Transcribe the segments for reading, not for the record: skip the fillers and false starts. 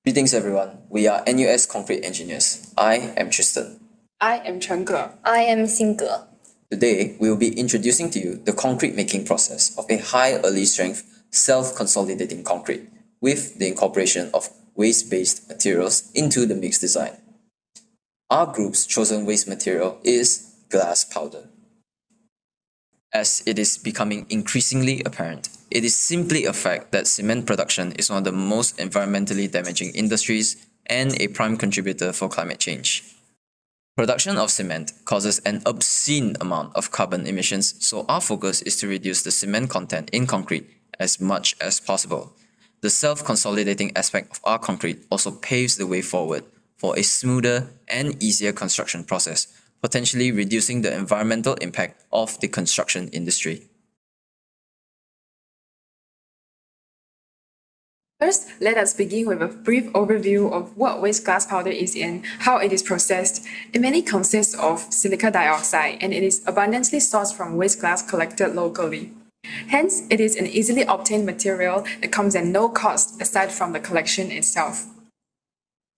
Greetings everyone, we are NUS Concrete Engineers. I am Tristan. I am Chen Ge. I am Xinge. Today, we will be introducing to you the concrete making process of a high early strength self-consolidating concrete with the incorporation of waste-based materials into the mix design. Our group's chosen waste material is glass powder. As it is becoming increasingly apparent, it is simply a fact that cement production is one of the most environmentally damaging industries and a prime contributor for climate change. Production of cement causes an obscene amount of carbon emissions, so our focus is to reduce the cement content in concrete as much as possible. The self-consolidating aspect of our concrete also paves the way forward for a smoother and easier construction process, potentially reducing the environmental impact of the construction industry. First, let us begin with a brief overview of what waste glass powder is and how it is processed. It mainly consists of silica dioxide and it is abundantly sourced from waste glass collected locally. Hence, it is an easily obtained material that comes at no cost aside from the collection itself.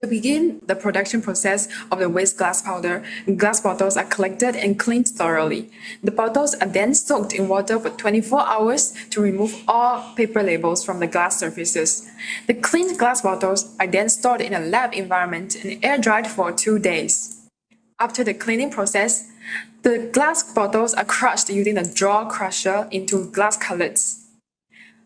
To begin the production process of the waste glass powder, glass bottles are collected and cleaned thoroughly. The bottles are then soaked in water for 24 hours to remove all paper labels from the glass surfaces. The cleaned glass bottles are then stored in a lab environment and air-dried for 2 days. After the cleaning process, the glass bottles are crushed using a jaw crusher into glass cullets.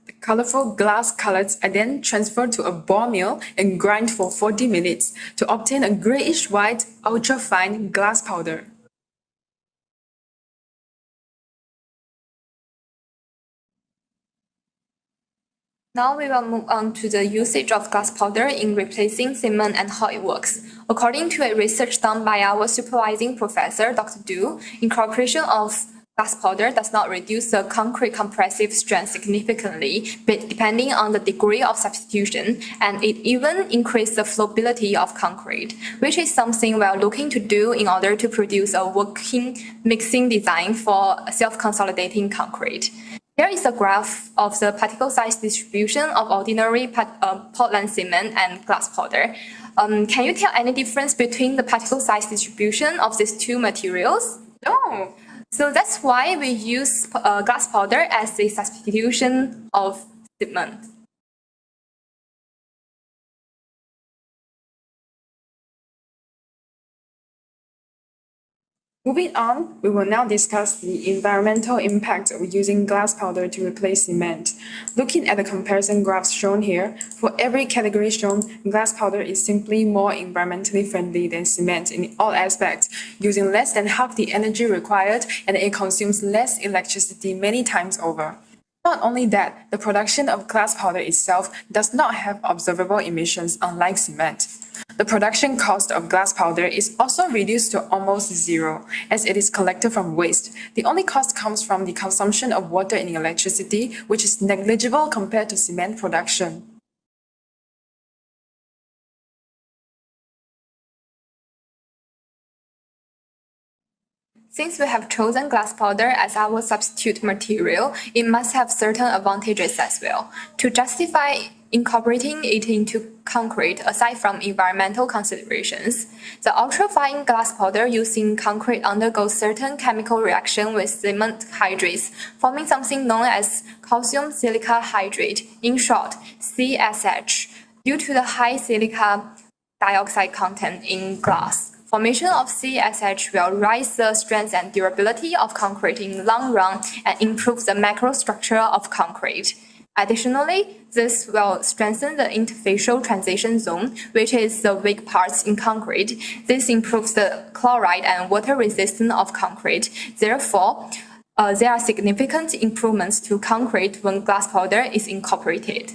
The colorful glass cullets are then transferred to a ball mill and grind for 40 minutes to obtain a grayish-white, ultra-fine glass powder. Now we will move on to the usage of glass powder in replacing cement and how it works. According to a research done by our supervising professor, Dr. Du, incorporation of glass powder does not reduce the concrete compressive strength significantly, but depending on the degree of substitution, and it even increases the flowability of concrete, which is something we are looking to do in order to produce a working mixing design for self-consolidating concrete. Here is a graph of the particle size distribution of ordinary Portland cement and glass powder. Can you tell any difference between the particle size distribution of these two materials? No. So that's why we use glass powder as a substitution of cement. Moving on, we will now discuss the environmental impact of using glass powder to replace cement. Looking at the comparison graphs shown here, for every category shown, glass powder is simply more environmentally friendly than cement in all aspects, using less than half the energy required, and it consumes less electricity many times over. Not only that, the production of glass powder itself does not have observable emissions unlike cement. The production cost of glass powder is also reduced to almost zero, as it is collected from waste. The only cost comes from the consumption of water and electricity, which is negligible compared to cement production. Since we have chosen glass powder as our substitute material, it must have certain advantages as well. To justify incorporating it into concrete, aside from environmental considerations, the ultrafine glass powder used in concrete undergoes certain chemical reaction with cement hydrates, forming something known as calcium silica hydrate, in short, CSH, due to the high silica dioxide content in glass. Formation of CSH will raise the strength and durability of concrete in the long run and improve the microstructure of concrete. Additionally, this will strengthen the interfacial transition zone, which is the weak parts in concrete. This improves the chloride and water resistance of concrete. Therefore, there are significant improvements to concrete when glass powder is incorporated.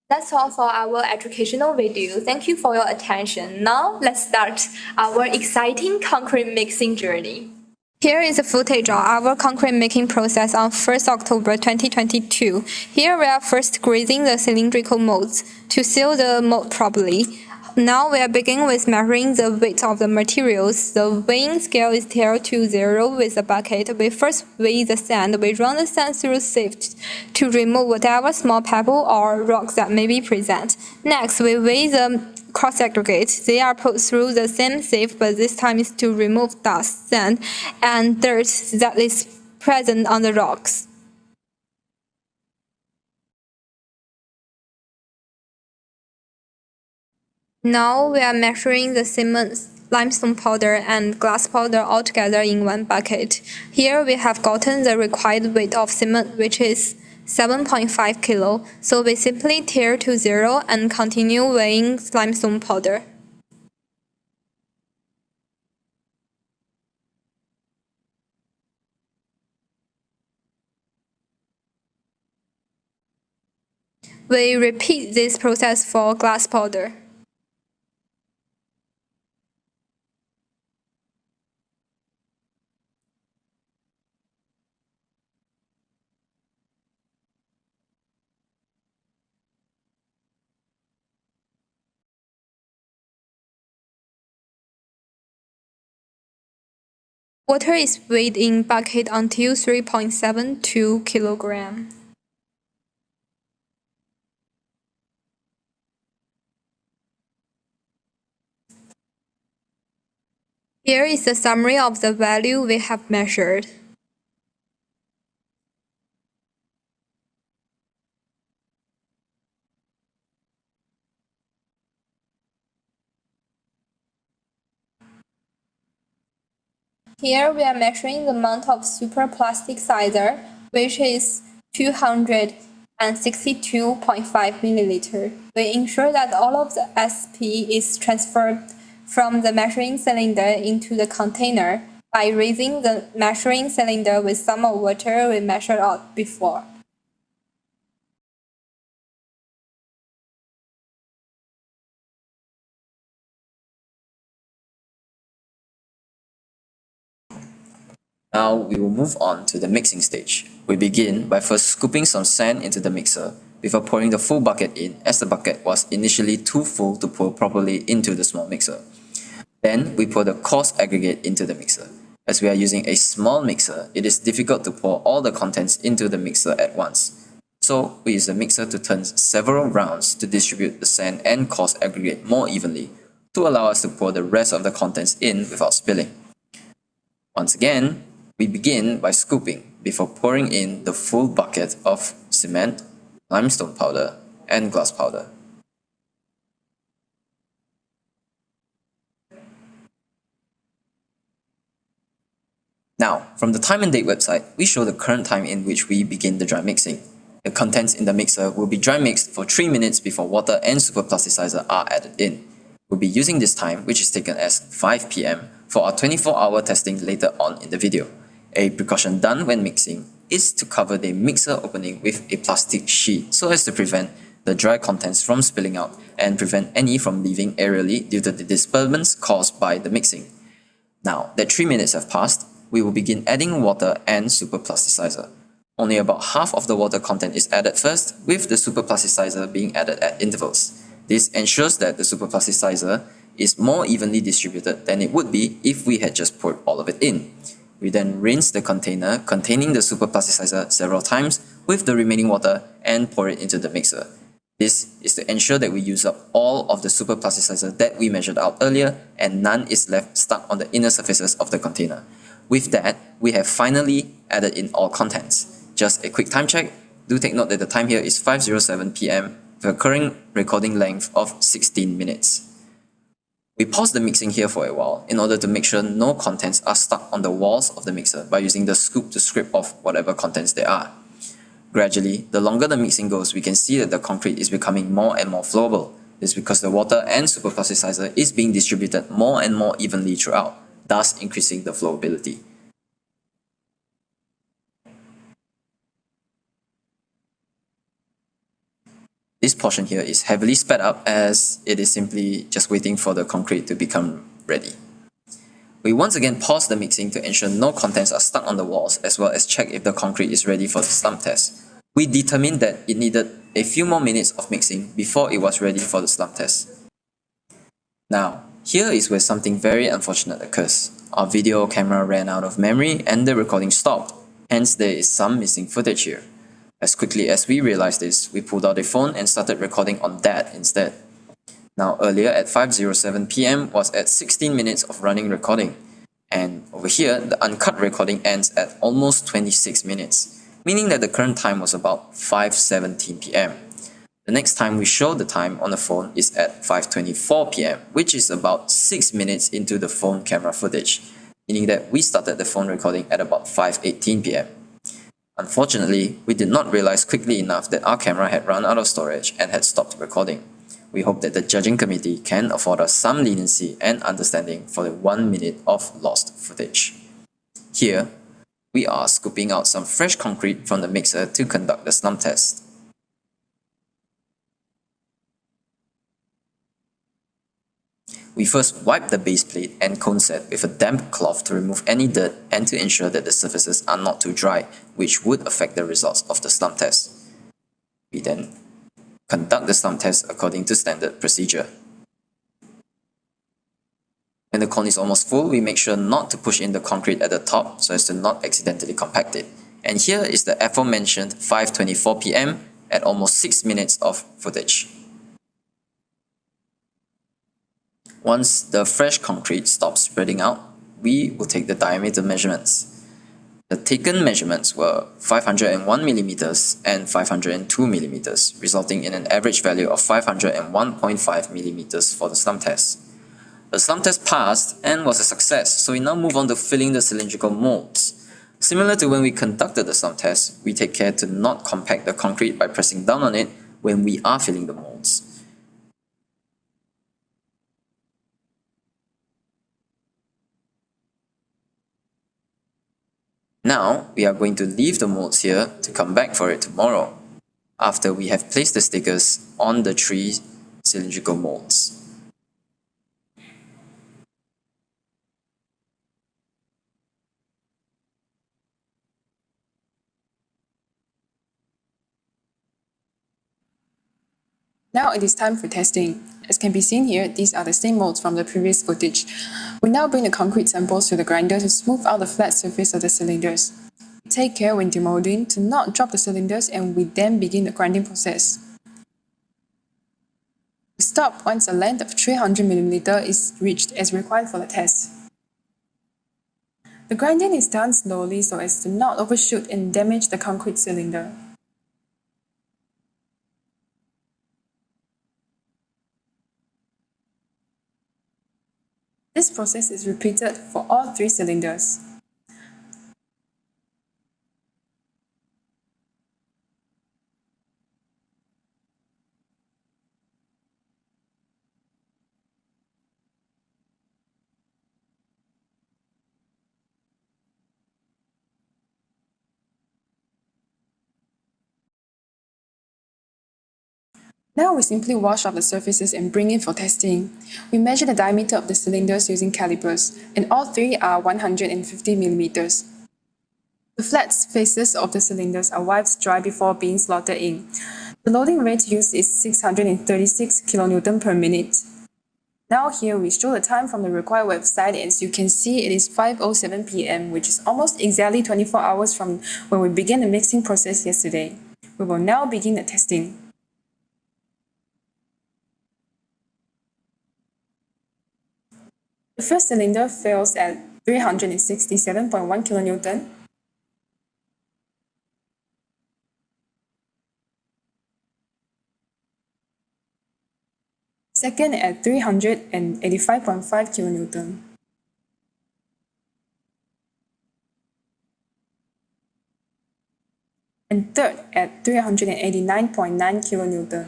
That's all for our educational video. Thank you for your attention. Now, let's start our exciting concrete mixing journey. Here is a footage of our concrete making process on 1st October 2022. Here we are first greasing the cylindrical molds to seal the mold properly. Now we are beginning with measuring the weight of the materials. The weighing scale is tiered to 0 with a bucket. We first weigh the sand. We run the sand through sieve to remove whatever small pebble or rocks that may be present. Next, we weigh the cross aggregates. They are put through the same sieve, but this time is to remove dust, sand, and dirt that is present on the rocks. Now we are measuring the cement, limestone powder, and glass powder all together in one bucket. Here we have gotten the required weight of cement, which is 7.5 kilo, so we simply tier to 0 and continue weighing limestone powder. We repeat this process for glass powder. Water is weighed in bucket until 3.72 kilogram. Here is a summary of the value we have measured. Here we are measuring the amount of superplasticizer, which is 262.5 milliliter. We ensure that all of the SP is transferred from the measuring cylinder into the container by raising the measuring cylinder with some of water we measured out before. Now we will move on to the mixing stage. We begin by first scooping some sand into the mixer before pouring the full bucket in, as the bucket was initially too full to pour properly into the small mixer. Then we pour the coarse aggregate into the mixer. As we are using a small mixer, it is difficult to pour all the contents into the mixer at once. So we use the mixer to turn several rounds to distribute the sand and coarse aggregate more evenly to allow us to pour the rest of the contents in without spilling. Once again, we begin by scooping before pouring in the full bucket of cement, limestone powder, and glass powder. Now, from the time and date website, we show the current time in which we begin the dry mixing. The contents in the mixer will be dry mixed for 3 minutes before water and superplasticizer are added in. We'll be using this time, which is taken as 5 PM, for our 24-hour testing later on in the video. A precaution done when mixing is to cover the mixer opening with a plastic sheet so as to prevent the dry contents from spilling out and prevent any from leaving aerially due to the disturbance caused by the mixing. Now that 3 minutes have passed, we will begin adding water and superplasticizer. Only about half of the water content is added first, with the superplasticizer being added at intervals. This ensures that the superplasticizer is more evenly distributed than it would be if we had just poured all of it in. We then rinse the container containing the superplasticizer several times with the remaining water and pour it into the mixer. This is to ensure that we use up all of the superplasticizer that we measured out earlier and none is left stuck on the inner surfaces of the container. With that, we have finally added in all contents. Just a quick time check. Do take note that the time here is 5:07 PM with a current recording length of 16 minutes. We pause the mixing here for a while in order to make sure no contents are stuck on the walls of the mixer by using the scoop to scrape off whatever contents there are. Gradually, the longer the mixing goes, we can see that the concrete is becoming more and more flowable. This is because the water and superplasticizer is being distributed more and more evenly throughout, thus increasing the flowability. This portion here is heavily sped up as it is simply just waiting for the concrete to become ready. We once again pause the mixing to ensure no contents are stuck on the walls, as well as check if the concrete is ready for the slump test. We determined that it needed a few more minutes of mixing before it was ready for the slump test. Now, here is where something very unfortunate occurs. Our video camera ran out of memory and the recording stopped. Hence, there is some missing footage here. As quickly as we realized this, we pulled out a phone and started recording on that instead. Now, earlier at 5:07 PM was at 16 minutes of running recording. And over here, the uncut recording ends at almost 26 minutes, meaning that the current time was about 5:17 PM. The next time we show the time on the phone is at 5:24 PM, which is about 6 minutes into the phone camera footage, meaning that we started the phone recording at about 5:18 PM. Unfortunately, we did not realize quickly enough that our camera had run out of storage and had stopped recording. We hope that the judging committee can afford us some leniency and understanding for the 1 minute of lost footage. Here, we are scooping out some fresh concrete from the mixer to conduct the slump test. We first wipe the base plate and cone set with a damp cloth to remove any dirt and to ensure that the surfaces are not too dry, which would affect the results of the slump test. We then conduct the slump test according to standard procedure. When the cone is almost full, we make sure not to push in the concrete at the top so as to not accidentally compact it. And here is the aforementioned 5:24 PM at almost 6 minutes of footage. Once the fresh concrete stops spreading out, we will take the diameter measurements. The taken measurements were 501mm and 502mm, resulting in an average value of 501.5mm for the slump test. The slump test passed and was a success, so we now move on to filling the cylindrical molds. Similar to when we conducted the slump test, we take care to not compact the concrete by pressing down on it when we are filling the molds. Now, we are going to leave the molds here to come back for it tomorrow, after we have placed the stickers on the 3 cylindrical molds. Now it is time for testing. As can be seen here, these are the same molds from the previous footage. We now bring the concrete samples to the grinder to smooth out the flat surface of the cylinders. Take care when demolding to not drop the cylinders, and we then begin the grinding process. We stop once a length of 300mm is reached as required for the test. The grinding is done slowly so as to not overshoot and damage the concrete cylinder. This process is repeated for all 3 cylinders. Now we simply wash off the surfaces and bring in for testing. We measure the diameter of the cylinders using calipers, and all 3 are 150mm. The flat faces of the cylinders are wiped dry before being slotted in. The loading rate used is 636 kN per minute. Now here we show the time from the required website, and as you can see it is 5:07 PM, which is almost exactly 24 hours from when we began the mixing process yesterday. We will now begin the testing. The first cylinder fails at 367.1 kN. Second at 385.5 kN. And third at 389.9 kN.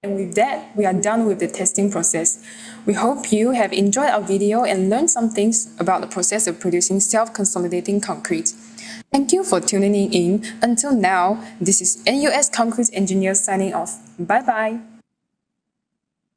And with that, we are done with the testing process. We hope you have enjoyed our video and learned some things about the process of producing self-consolidating concrete. Thank you for tuning in. Until now, this is NUS Concrete Engineer signing off. Bye-bye.